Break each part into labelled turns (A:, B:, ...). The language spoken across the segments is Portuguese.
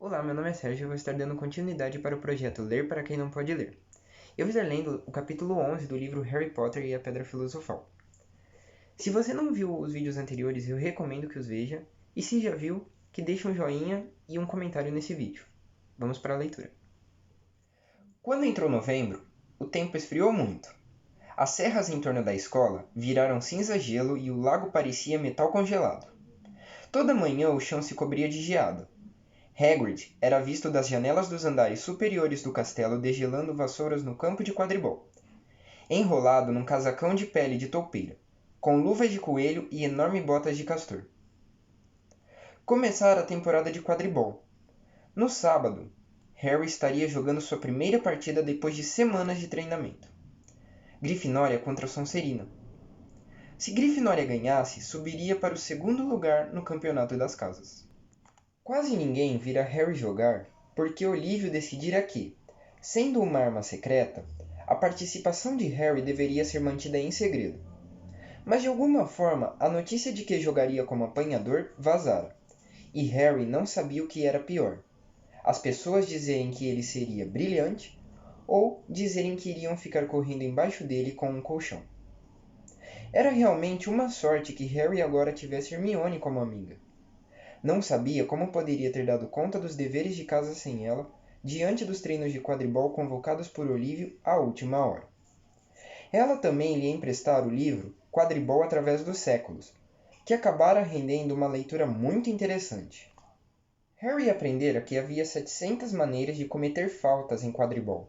A: Olá, meu nome é Sérgio e eu vou estar dando continuidade para o projeto Ler para quem não pode ler. Eu vou estar lendo o capítulo 11 do livro Harry Potter e a Pedra Filosofal. Se você não viu os vídeos anteriores, eu recomendo que os veja, e se já viu, que deixe um joinha e um comentário nesse vídeo. Vamos para a leitura. Quando entrou novembro, o tempo esfriou muito. As serras em torno da escola viraram cinza-gelo e o lago parecia metal congelado. Toda manhã o chão se cobria de geada. Hagrid era visto das janelas dos andares superiores do castelo degelando vassouras no campo de quadribol, enrolado num casacão de pele de toupeira, com luvas de coelho e enormes botas de castor. Começara a temporada de quadribol. No sábado, Harry estaria jogando sua primeira partida depois de semanas de treinamento. Grifinória contra Sonserina. Se Grifinória ganhasse, subiria para o segundo lugar no campeonato das casas. Quase ninguém vira Harry jogar porque Olívio decidira que, sendo uma arma secreta, a participação de Harry deveria ser mantida em segredo. Mas de alguma forma a notícia de que jogaria como apanhador vazara, e Harry não sabia o que era pior: as pessoas dizerem que ele seria brilhante ou dizerem que iriam ficar correndo embaixo dele com um colchão. Era realmente uma sorte que Harry agora tivesse Hermione como amiga. Não sabia como poderia ter dado conta dos deveres de casa sem ela, diante dos treinos de quadribol convocados por Olívio à última hora. Ela também lhe emprestara o livro Quadribol através dos séculos, que acabara rendendo uma leitura muito interessante. Harry aprendera que havia 700 maneiras de cometer faltas em quadribol,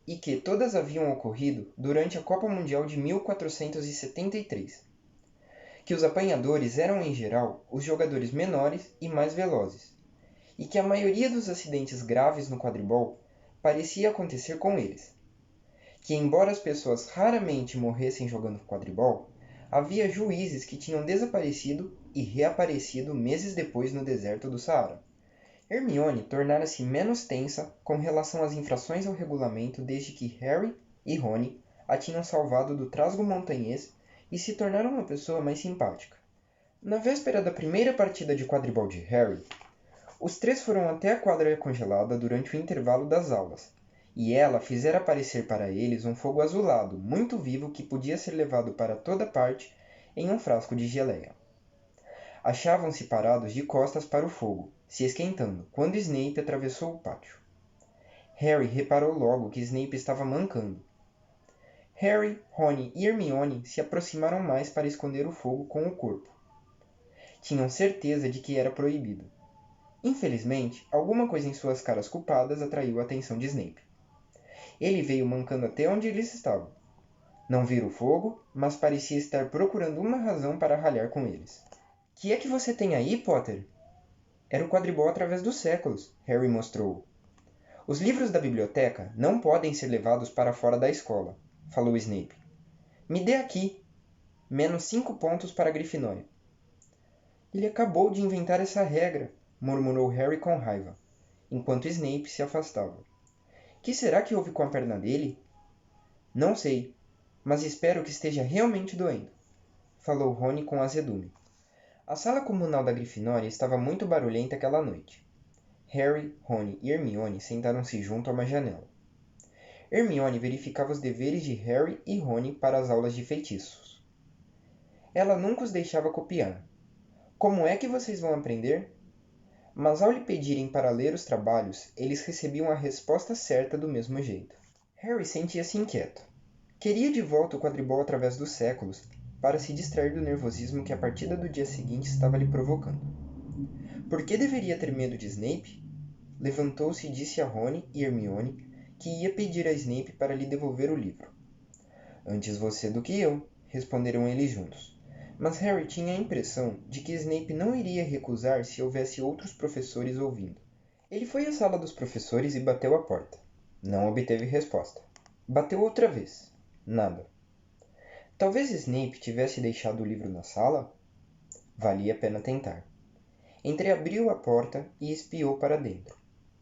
A: e que todas haviam ocorrido durante a Copa Mundial de 1473. Que os apanhadores eram em geral os jogadores menores e mais velozes, e que a maioria dos acidentes graves no quadribol parecia acontecer com eles. Que embora as pessoas raramente morressem jogando quadribol, havia juízes que tinham desaparecido e reaparecido meses depois no deserto do Saara. Hermione tornara-se menos tensa com relação às infrações ao regulamento desde que Harry e Rony a tinham salvado do trasgo montanhês e se tornaram uma pessoa mais simpática. Na véspera da primeira partida de quadribol de Harry, os três foram até a quadra congelada durante o intervalo das aulas, e ela fizera aparecer para eles um fogo azulado, muito vivo que podia ser levado para toda parte em um frasco de geleia. Achavam-se parados de costas para o fogo, se esquentando, quando Snape atravessou o pátio. Harry reparou logo que Snape estava mancando. Harry, Rony e Hermione se aproximaram mais para esconder o fogo com o corpo. Tinham certeza de que era proibido. Infelizmente, alguma coisa em suas caras culpadas atraiu a atenção de Snape. Ele veio mancando até onde eles estavam. Não vira o fogo, mas parecia estar procurando uma razão para ralhar com eles. Que é que você tem aí, Potter? Era o quadribol através dos séculos, Harry mostrou. Os livros da biblioteca não podem ser levados para fora da escola, falou Snape. Me dê aqui. Menos 5 pontos para a Grifinória. Ele acabou de inventar essa regra, murmurou Harry com raiva, enquanto Snape se afastava. Que será que houve com a perna dele? Não sei, mas espero que esteja realmente doendo, falou Rony com azedume. A sala comunal da Grifinória estava muito barulhenta aquela noite. Harry, Rony e Hermione sentaram-se junto a uma janela. Hermione verificava os deveres de Harry e Rony para as aulas de feitiços. Ela nunca os deixava copiar. Como é que vocês vão aprender? Mas ao lhe pedirem para ler os trabalhos, eles recebiam a resposta certa do mesmo jeito. Harry sentia-se inquieto. Queria de volta o quadribol através dos séculos, para se distrair do nervosismo que a partida do dia seguinte estava lhe provocando. Por que deveria ter medo de Snape? Levantou-se e disse a Rony e Hermione que ia pedir a Snape para lhe devolver o livro. Antes você do que eu, responderam eles juntos. Mas Harry tinha a impressão de que Snape não iria recusar se houvesse outros professores ouvindo. Ele foi à sala dos professores e bateu à porta. Não obteve resposta. Bateu outra vez. Nada. Talvez Snape tivesse deixado o livro na sala? Valia a pena tentar. Entreabriu a porta e espiou para dentro,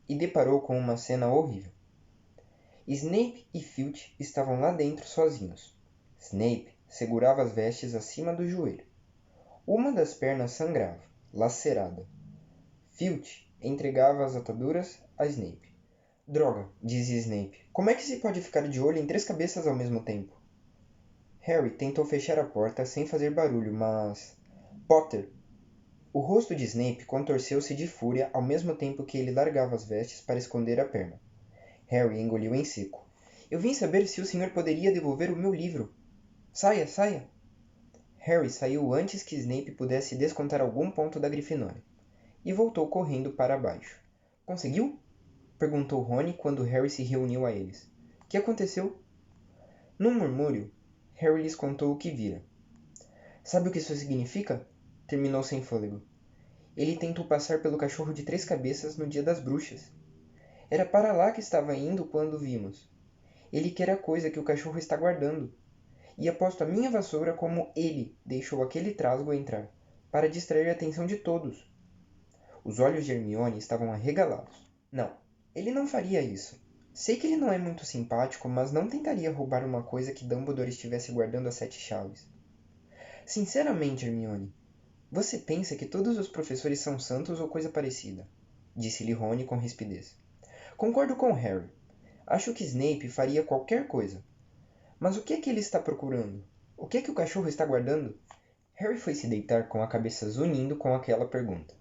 A: e deparou com uma cena horrível. Snape e Filch estavam lá dentro sozinhos. Snape segurava as vestes acima do joelho. Uma das pernas sangrava, lacerada. Filch entregava as ataduras a Snape. Droga, dizia Snape. Como é que se pode ficar de olho em 3 cabeças ao mesmo tempo? Harry tentou fechar a porta sem fazer barulho, mas... Potter! O rosto de Snape contorceu-se de fúria ao mesmo tempo que ele largava as vestes para esconder a perna. Harry engoliu em seco. Eu vim saber se o senhor poderia devolver o meu livro. Saia, saia! Harry saiu antes que Snape pudesse descontar algum ponto da Grifinória, e voltou correndo para baixo. Conseguiu? Perguntou Rony quando Harry se reuniu a eles. O que aconteceu? Num murmúrio, Harry lhes contou o que vira. Sabe o que isso significa? Terminou sem fôlego. Ele tentou passar pelo cachorro de 3 cabeças no dia das bruxas. Era para lá que estava indo quando o vimos. Ele quer a coisa que o cachorro está guardando. E aposto a minha vassoura como ele deixou aquele trasgo entrar, para distrair a atenção de todos. Os olhos de Hermione estavam arregalados. Não, ele não faria isso. Sei que ele não é muito simpático, mas não tentaria roubar uma coisa que Dumbledore estivesse guardando a 7 chaves. Sinceramente, Hermione, você pensa que todos os professores são santos ou coisa parecida? Disse-lhe Rony com rispidez. Concordo com Harry. Acho que Snape faria qualquer coisa. Mas o que é que ele está procurando? O que é que o cachorro está guardando? Harry foi se deitar com a cabeça zunindo com aquela pergunta.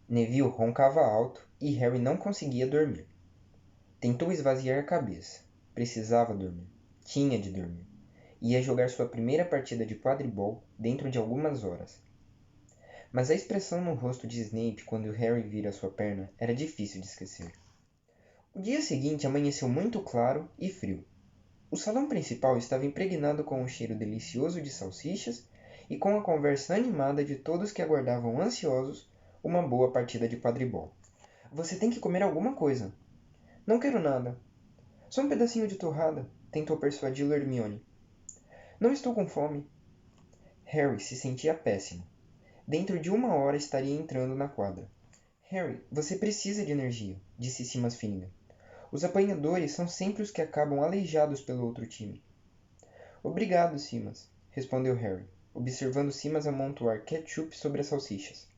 A: Neville roncava alto e Harry não conseguia dormir. Tentou esvaziar a cabeça. Precisava dormir. Tinha de dormir. Ia jogar sua primeira partida de quadribol dentro de algumas horas. Mas a expressão no rosto de Snape quando Harry vira sua perna era difícil de esquecer. O dia seguinte amanheceu muito claro e frio. O salão principal estava impregnado com o cheiro delicioso de salsichas e com a conversa animada de todos que aguardavam ansiosos uma boa partida de quadribol. Você tem que comer alguma coisa. Não quero nada. Só um pedacinho de torrada, tentou persuadi-lo Hermione. Não estou com fome. Harry se sentia péssimo. Dentro de 1 hora estaria entrando na quadra. Harry, você precisa de energia, disse Simas Finnegan. Os apanhadores são sempre os que acabam aleijados pelo outro time. Obrigado, Simas, respondeu Harry, observando Simas amontoar ketchup sobre as salsichas.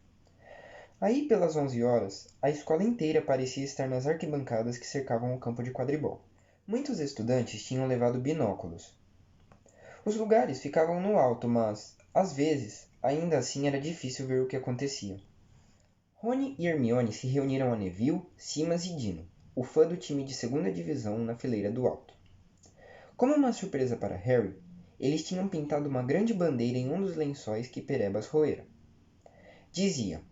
A: Aí, pelas 11 horas, a escola inteira parecia estar nas arquibancadas que cercavam o campo de quadribol. Muitos estudantes tinham levado binóculos. Os lugares ficavam no alto, mas, às vezes, ainda assim era difícil ver o que acontecia. Rony e Hermione se reuniram a Neville, Simas e Dino, o fã do time de 2ª divisão na fileira do alto. Como uma surpresa para Harry, eles tinham pintado uma grande bandeira em um dos lençóis que Perebas roera. Dizia,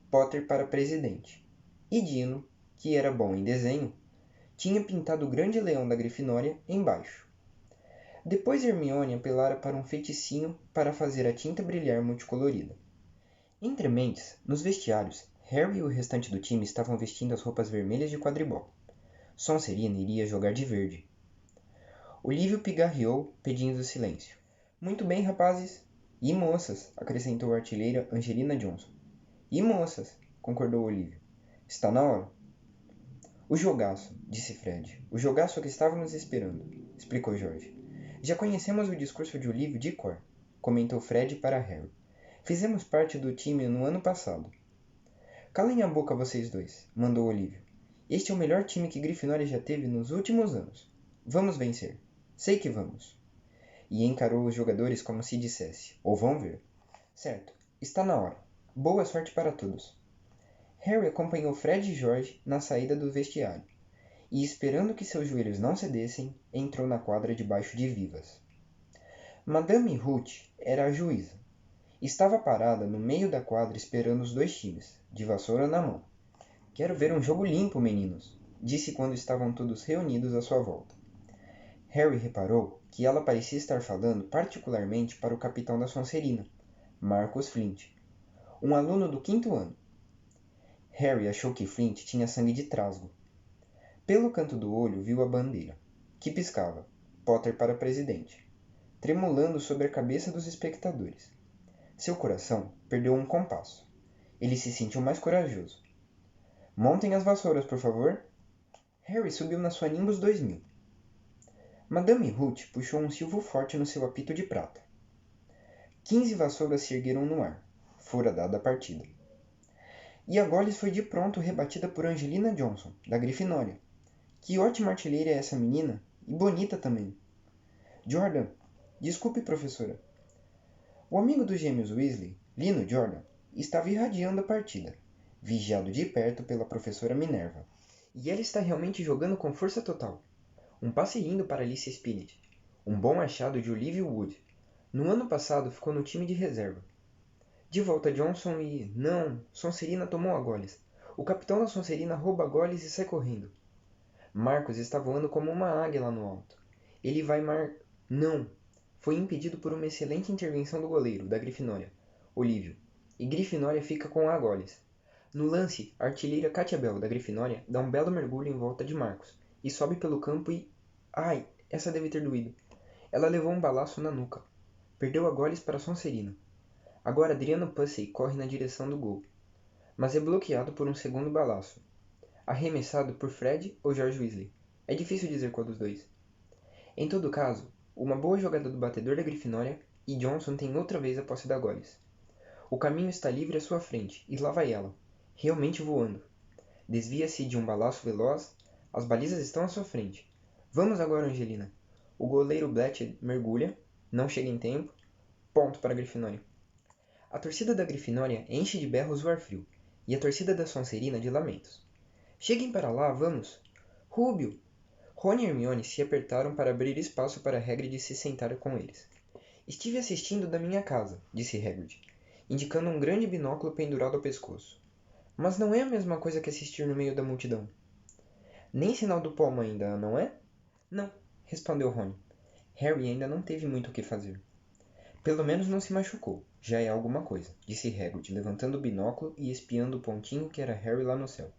A: Potter para presidente, e Dino, que era bom em desenho, tinha pintado o grande leão da Grifinória embaixo. Depois Hermione apelara para um feiticinho para fazer a tinta brilhar multicolorida. Entre mentes, nos vestiários, Harry e o restante do time estavam vestindo as roupas vermelhas de quadribol. Sonserina iria jogar de verde. Olívio pigarreou, pedindo silêncio. Muito bem, rapazes. E moças, acrescentou a artilheira Angelina Johnson. E moças, concordou Olívio. Está na hora. O jogaço, disse Fred. O jogaço que estávamos esperando, explicou George. Já conhecemos o discurso de Olívio de cor, comentou Fred para Harry. Fizemos parte do time no ano passado. Calem a boca vocês dois, mandou Olívio. Este é o melhor time que Grifinória já teve nos últimos anos. Vamos vencer. Sei que vamos. E encarou os jogadores como se dissesse, ou vão ver. Certo, está na hora. Boa sorte para todos. Harry acompanhou Fred e George na saída do vestiário, e esperando que seus joelhos não cedessem, entrou na quadra debaixo de vivas. Madame Ruth era a juíza. Estava parada no meio da quadra esperando os 2 times, de vassoura na mão. Quero ver um jogo limpo, meninos, disse quando estavam todos reunidos à sua volta. Harry reparou que ela parecia estar falando particularmente para o capitão da Sonserina, Marcus Flint, um aluno do 5º ano. Harry achou que Flint tinha sangue de trasgo. Pelo canto do olho viu a bandeira, que piscava, Potter para presidente, tremulando sobre a cabeça dos espectadores. Seu coração perdeu um compasso. Ele se sentiu mais corajoso. Montem as vassouras, por favor. Harry subiu na sua Nimbus 2000. Madame Ruth puxou um silvo forte no seu apito de prata. 15 vassouras se ergueram no ar. Fora dada a partida. E a Goles foi de pronto rebatida por Angelina Johnson, da Grifinória. Que ótima artilheira é essa menina, e bonita também. Jordan, desculpe, professora. O amigo dos gêmeos Weasley, Lino Jordan, estava irradiando a partida, vigiado de perto pela professora Minerva. E ela está realmente jogando com força total. Um passe lindo para Alicia Spinnet. Um bom achado de Olivia Wood. No ano passado ficou no time de reserva. De volta Johnson e... Não, Sonserina tomou a Goles. O capitão da Sonserina rouba a Goles e sai correndo. Marcos está voando como uma águia lá no alto. Ele vai Não! Foi impedido por uma excelente intervenção do goleiro, da Grifinória, Olívio. E Grifinória fica com a Goles. No lance, a artilheira Katia Bell, da Grifinória, dá um belo mergulho em volta de Marcos, e sobe pelo campo e... Ai, essa deve ter doído. Ela levou um balaço na nuca. Perdeu a Goles para Sonserina. Agora Adriano Pussey corre na direção do gol, mas é bloqueado por um segundo balaço. Arremessado por Fred ou George Weasley. É difícil dizer qual dos dois. Em todo caso, uma boa jogada do batedor da Grifinória e Johnson tem outra vez a posse da Goles. O caminho está livre à sua frente, e lá vai ela, realmente voando. Desvia-se de um balaço veloz, as balizas estão à sua frente. Vamos agora, Angelina. O goleiro Bletchley mergulha, não chega em tempo, ponto para a Grifinória. A torcida da Grifinória enche de berros o ar frio, e a torcida da Sonserina de lamentos. Cheguem para lá, vamos! Rúbio! Rony e Hermione se apertaram para abrir espaço para Hagrid se sentar com eles. Estive assistindo da minha casa, disse Hagrid, indicando um grande binóculo pendurado ao pescoço. Mas não é a mesma coisa que assistir no meio da multidão. Nem sinal do pomo ainda, não é? Não, respondeu Rony. Harry ainda não teve muito o que fazer. Pelo menos não se machucou. Já é alguma coisa, disse Hagrid, levantando o binóculo e espiando o pontinho que era Harry lá no céu.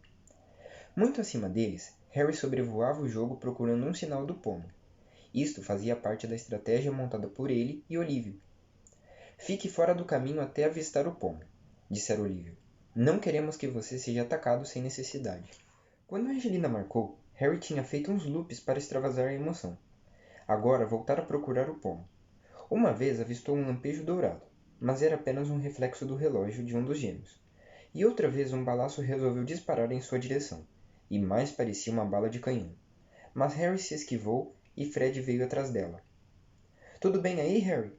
A: Muito acima deles, Harry sobrevoava o jogo procurando um sinal do pomo. Isto fazia parte da estratégia montada por ele e Olívio. Fique fora do caminho até avistar o pomo, dissera Olívio. Não queremos que você seja atacado sem necessidade. Quando Angelina marcou, Harry tinha feito uns loops para extravasar a emoção. Agora voltara a procurar o pomo. Uma vez avistou um lampejo dourado, mas era apenas um reflexo do relógio de um dos gêmeos. E outra vez um balaço resolveu disparar em sua direção, e mais parecia uma bala de canhão. Mas Harry se esquivou e Fred veio atrás dela. Tudo bem aí, Harry?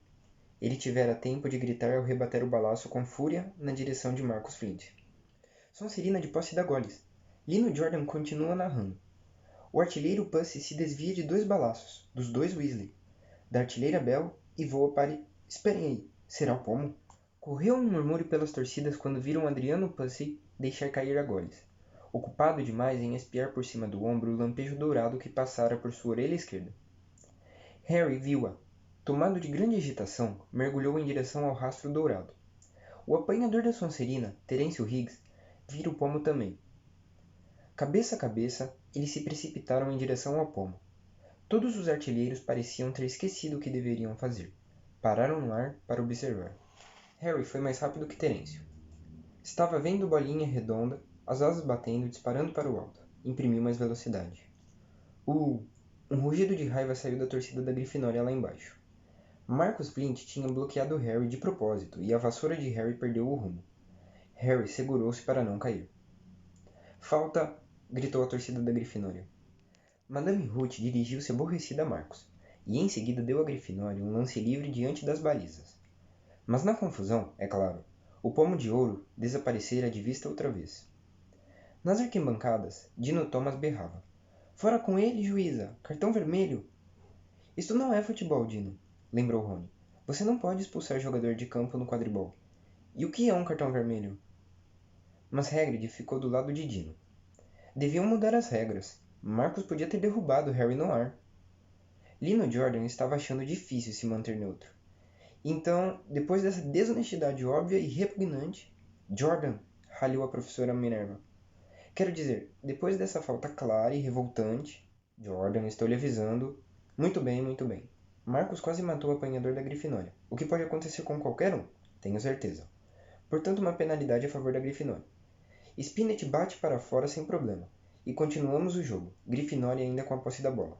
A: Ele tivera tempo de gritar ao rebater o balaço com fúria na direção de Marcus Flint. Sonserina de posse da Goles. Lino Jordan continua narrando. O artilheiro Pussy se desvia de 2 balaços, dos 2 Weasley, da artilheira Bell e voa para... Esperem aí, será o pomo? Correu um murmúrio pelas torcidas quando viram Adriano Pussy deixar cair a Goles, ocupado demais em espiar por cima do ombro o lampejo dourado que passara por sua orelha esquerda. Harry viu-a. Tomado de grande agitação, mergulhou em direção ao rastro dourado. O apanhador da Sonserina, Terêncio Higgs, vira o pomo também. Cabeça a cabeça, eles se precipitaram em direção ao pomo. Todos os artilheiros pareciam ter esquecido o que deveriam fazer. Pararam no ar para observar. Harry foi mais rápido que Terêncio. Estava vendo bolinha redonda, as asas batendo, disparando para o alto. Imprimiu mais velocidade. Um rugido de raiva saiu da torcida da Grifinória lá embaixo. Marcus Flint tinha bloqueado Harry de propósito e a vassoura de Harry perdeu o rumo. Harry segurou-se para não cair. Falta! Gritou a torcida da Grifinória. Madame Ruth dirigiu-se aborrecida a Marcus, e em seguida deu à Grifinória um lance livre diante das balizas. Mas na confusão, é claro, o pomo de ouro desaparecera de vista outra vez. Nas arquibancadas, Dino Thomas berrava. Fora com ele, juíza! Cartão vermelho! Isto não é futebol, Dino, lembrou Rony. Você não pode expulsar jogador de campo no quadribol. E o que é um cartão vermelho? Mas Hagrid ficou do lado de Dino. Deviam mudar as regras. Marcus podia ter derrubado Harry no ar. Lino Jordan estava achando difícil se manter neutro. Então, depois dessa desonestidade óbvia e repugnante... Jordan, ralhou a professora Minerva. Quero dizer, depois dessa falta clara e revoltante... Jordan, estou lhe avisando... Muito bem, muito bem. Marcus quase matou o apanhador da Grifinória, o que pode acontecer com qualquer um, tenho certeza. Portanto, uma penalidade a favor da Grifinória. Spinnet bate para fora sem problema, e continuamos o jogo, Grifinória ainda com a posse da bola.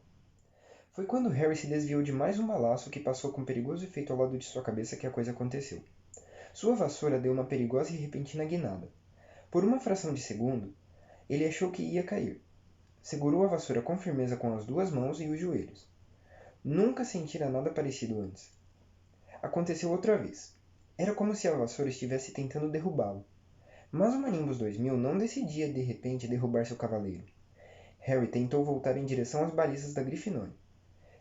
A: Foi quando Harry se desviou de mais um balaço que passou com perigoso efeito ao lado de sua cabeça que a coisa aconteceu. Sua vassoura deu uma perigosa e repentina guinada. Por uma fração de segundo, ele achou que ia cair. Segurou a vassoura com firmeza com as 2 mãos e os joelhos. Nunca sentira nada parecido antes. Aconteceu outra vez. Era como se a vassoura estivesse tentando derrubá-lo. Mas o Manimbus 2000 não decidia de repente derrubar seu cavaleiro. Harry tentou voltar em direção às balizas da Grifinória.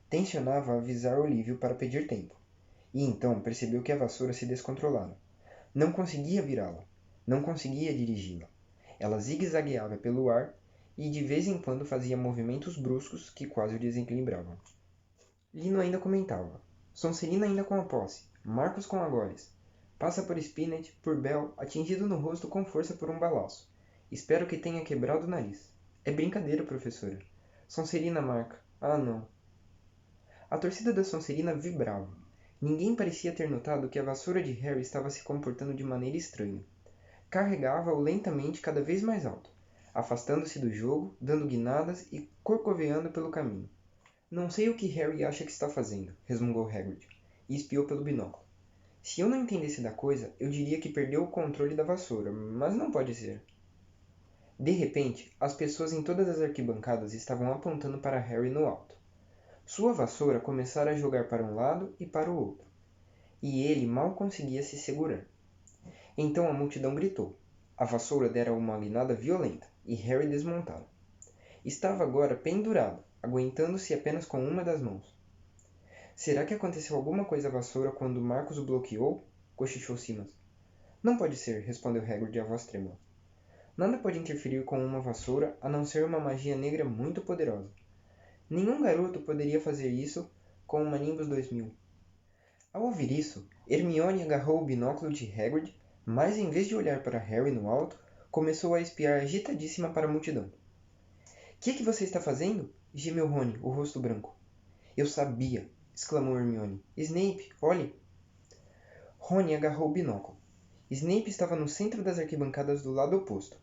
A: Tensionava avisar Olívio para pedir tempo. E então percebeu que a vassoura se descontrolara. Não conseguia virá-la. Não conseguia dirigi-la. Ela zigue-zagueava pelo ar e de vez em quando fazia movimentos bruscos que quase o desequilibravam. Lino ainda comentava. Sonserina ainda com a posse. Marcos com agores. Passa por Spinnet, por Bell, atingido no rosto com força por um balaço. Espero que tenha quebrado o nariz. É brincadeira, professora. Sonserina marca. Ah, não. A torcida da Sonserina vibrava. Ninguém parecia ter notado que a vassoura de Harry estava se comportando de maneira estranha. Carregava-o lentamente cada vez mais alto, afastando-se do jogo, dando guinadas e corcoveando pelo caminho. Não sei o que Harry acha que está fazendo, resmungou Hagrid, e espiou pelo binóculo. Se eu não entendesse da coisa, eu diria que perdeu o controle da vassoura, mas não pode ser. De repente, as pessoas em todas as arquibancadas estavam apontando para Harry no alto. Sua vassoura começara a jogar para um lado e para o outro, e ele mal conseguia se segurar. Então a multidão gritou. A vassoura dera uma guinada violenta, e Harry desmontara. Estava agora pendurado, aguentando-se apenas com uma das mãos. Será que aconteceu alguma coisa à vassoura quando Marcos o bloqueou? Cochichou Simas. Não pode ser, respondeu Hagrid a voz trêmula. Nada pode interferir com uma vassoura a não ser uma magia negra muito poderosa. Nenhum garoto poderia fazer isso com uma Nimbus 2000. Ao ouvir isso, Hermione agarrou o binóculo de Hagrid, mas em vez de olhar para Harry no alto, começou a espiar agitadíssima para a multidão. Que é que você está fazendo? Gemeu Rony, o rosto branco. Eu sabia! Exclamou Hermione. Snape, olhe! Rony agarrou o binóculo. Snape estava no centro das arquibancadas do lado oposto.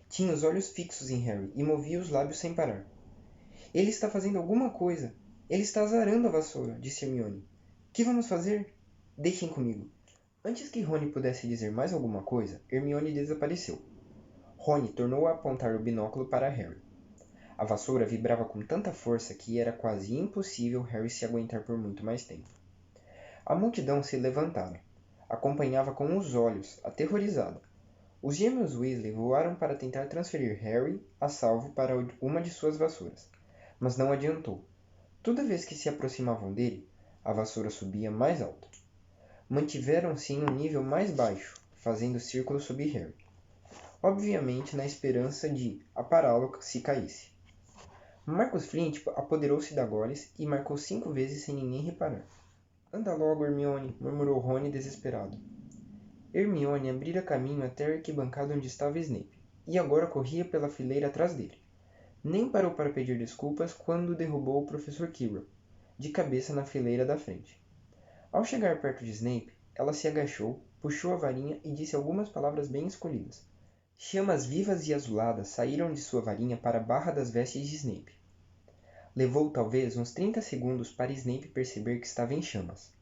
A: Tinha os olhos fixos em Harry e movia os lábios sem parar. Ele está fazendo alguma coisa. Ele está azarando a vassoura, disse Hermione. Que vamos fazer? Deixem comigo. Antes que Rony pudesse dizer mais alguma coisa, Hermione desapareceu. Rony tornou a apontar o binóculo para Harry. A vassoura vibrava com tanta força que era quase impossível Harry se aguentar por muito mais tempo. A multidão se levantara. Acompanhava com os olhos, aterrorizada. Os gêmeos Weasley voaram para tentar transferir Harry a salvo para uma de suas vassouras, mas não adiantou. Toda vez que se aproximavam dele, a vassoura subia mais alto. Mantiveram-se em um nível mais baixo, fazendo círculos sob Harry, obviamente na esperança de apará-lo se caísse. Marcus Flint apoderou-se da Goles e marcou 5 vezes sem ninguém reparar. Anda logo, Hermione, murmurou Rony desesperado. Hermione abrira caminho até a arquibancada onde estava Snape, e agora corria pela fileira atrás dele. Nem parou para pedir desculpas quando derrubou o professor Quirrell, de cabeça na fileira da frente. Ao chegar perto de Snape, ela se agachou, puxou a varinha e disse algumas palavras bem escolhidas. Chamas vivas e azuladas saíram de sua varinha para a barra das vestes de Snape. Levou talvez uns 30 segundos para Snape perceber que estava em chamas.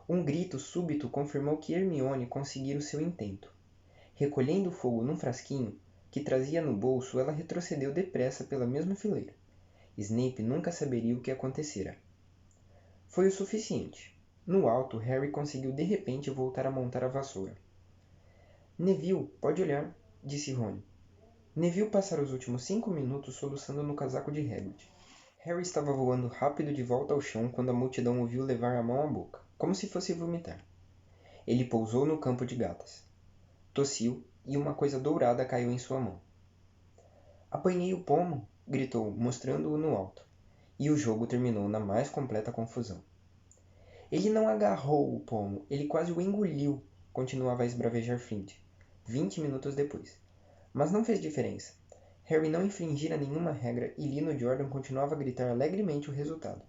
A: Um grito súbito confirmou que Hermione conseguira o seu intento. Recolhendo o fogo num frasquinho que trazia no bolso, ela retrocedeu depressa pela mesma fileira. Snape nunca saberia o que acontecera. Foi o suficiente. No alto, Harry conseguiu de repente voltar a montar a vassoura. Neville, pode olhar, disse Rony. Neville passara os últimos 5 minutos soluçando no casaco de Hagrid. Harry estava voando rápido de volta ao chão quando a multidão o viu levar a mão à boca, como se fosse vomitar. Ele pousou no campo de gatas. Tossiu e uma coisa dourada caiu em sua mão. Apanhei o pomo, gritou, mostrando-o no alto. E o jogo terminou na mais completa confusão. Ele não agarrou o pomo, ele quase o engoliu, continuava a esbravejar Flint, 20 minutos depois. Mas não fez diferença. Harry não infringira nenhuma regra e Lino Jordan continuava a gritar alegremente o resultado.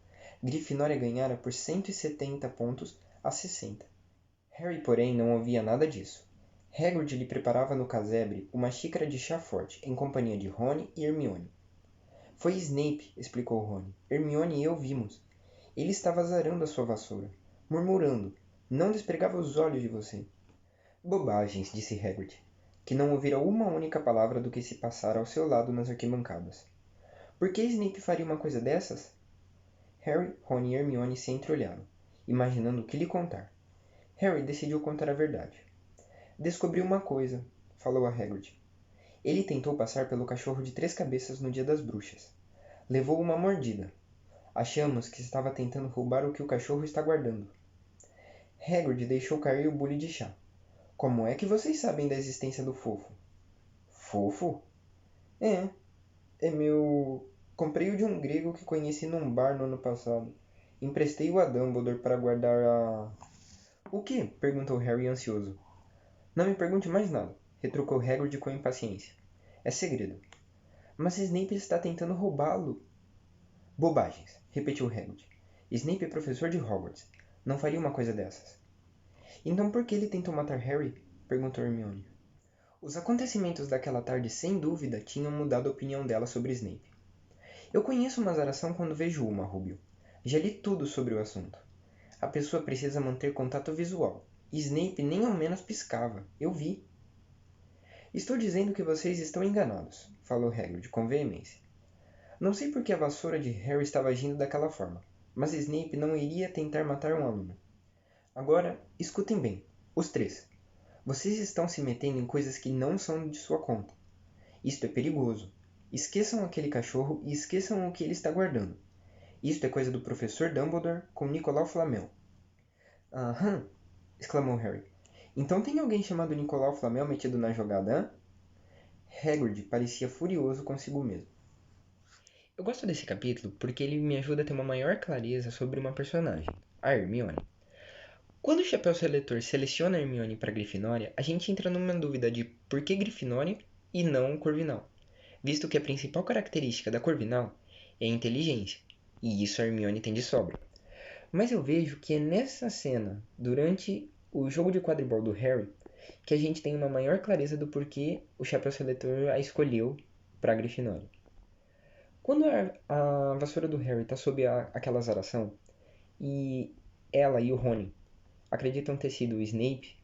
A: Grifinória ganhara por 170 pontos a 60. Harry, porém, não ouvia nada disso. Hagrid lhe preparava no casebre uma xícara de chá forte, em companhia de Rony e Hermione. Foi Snape, explicou Rony. Hermione e eu vimos. Ele estava azarando a sua vassoura, murmurando. Não despregava os olhos de você. Bobagens, disse Hagrid. que não ouvira uma única palavra do que se passara ao seu lado nas arquibancadas. Por que Snape faria uma coisa dessas? Harry, Ron e Hermione se entreolharam, imaginando o que lhe contar. Harry decidiu contar a verdade. Descobriu uma coisa, falou a Hagrid. Ele tentou passar pelo cachorro de 3 cabeças no dia das bruxas. Levou uma mordida. Achamos que estava tentando roubar o que o cachorro está guardando. Hagrid deixou cair o bule de chá. Como é que vocês sabem da existência do fofo? Fofo? É meu... Comprei-o de um grego que conheci num bar no ano passado. Emprestei-o a Dumbledore para guardar a... O quê? Perguntou Harry ansioso. Não me pergunte mais nada, retrucou Hagrid com impaciência. É segredo. Mas Snape está tentando roubá-lo. Bobagens, repetiu Hagrid. Snape é professor de Hogwarts. Não faria uma coisa dessas. Então por que ele tentou matar Harry? Perguntou Hermione. Os acontecimentos daquela tarde sem dúvida tinham mudado a opinião dela sobre Snape. Eu conheço uma azaração quando vejo uma, Rubio. Já li tudo sobre o assunto. A pessoa precisa manter contato visual. Snape nem ao menos piscava. Eu vi. Estou dizendo que vocês estão enganados, falou Hagrid com veemência. Não sei por que a vassoura de Harry estava agindo daquela forma, mas Snape não iria tentar matar um aluno. Agora, escutem bem, os 3. Vocês estão se metendo em coisas que não são de sua conta. Isto é perigoso. Esqueçam aquele cachorro e esqueçam o que ele está guardando. Isto é coisa do professor Dumbledore com Nicolau Flamel. Aham, exclamou Harry. Então tem alguém chamado Nicolau Flamel metido na jogada, hã? Hagrid parecia furioso consigo mesmo. Eu gosto desse capítulo porque ele me ajuda a ter uma maior clareza sobre uma personagem, a Hermione. Quando o Chapéu Seletor seleciona a Hermione para Grifinória, a gente entra numa dúvida de por que Grifinória e não Corvinal, visto que a principal característica da Corvinal é a inteligência, e isso a Hermione tem de sobra. Mas eu vejo que é nessa cena, durante o jogo de quadribol do Harry, que a gente tem uma maior clareza do porquê o Chapéu Seletor a escolheu para Grifinória. Quando a vassoura do Harry está sob aquela azaração, e ela e o Rony acreditam ter sido o Snape,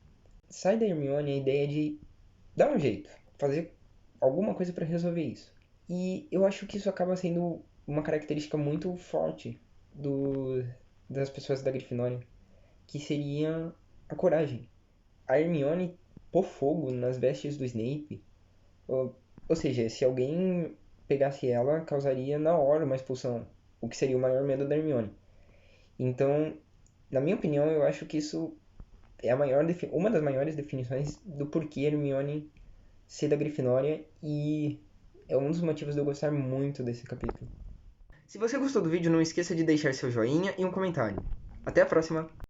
A: sai da Hermione a ideia de dar um jeito, fazer alguma coisa para resolver isso. E eu acho que isso acaba sendo uma característica muito forte das pessoas da Grifinória, que seria a coragem. A Hermione pôr fogo nas vestes do Snape, ou seja, se alguém pegasse ela, causaria na hora uma expulsão, o que seria o maior medo da Hermione. Então, na minha opinião, eu acho que isso é uma das maiores definições do porquê Hermione ser da Grifinória, e é um dos motivos de eu gostar muito desse capítulo. Se você gostou do vídeo, não esqueça de deixar seu joinha e um comentário. Até a próxima!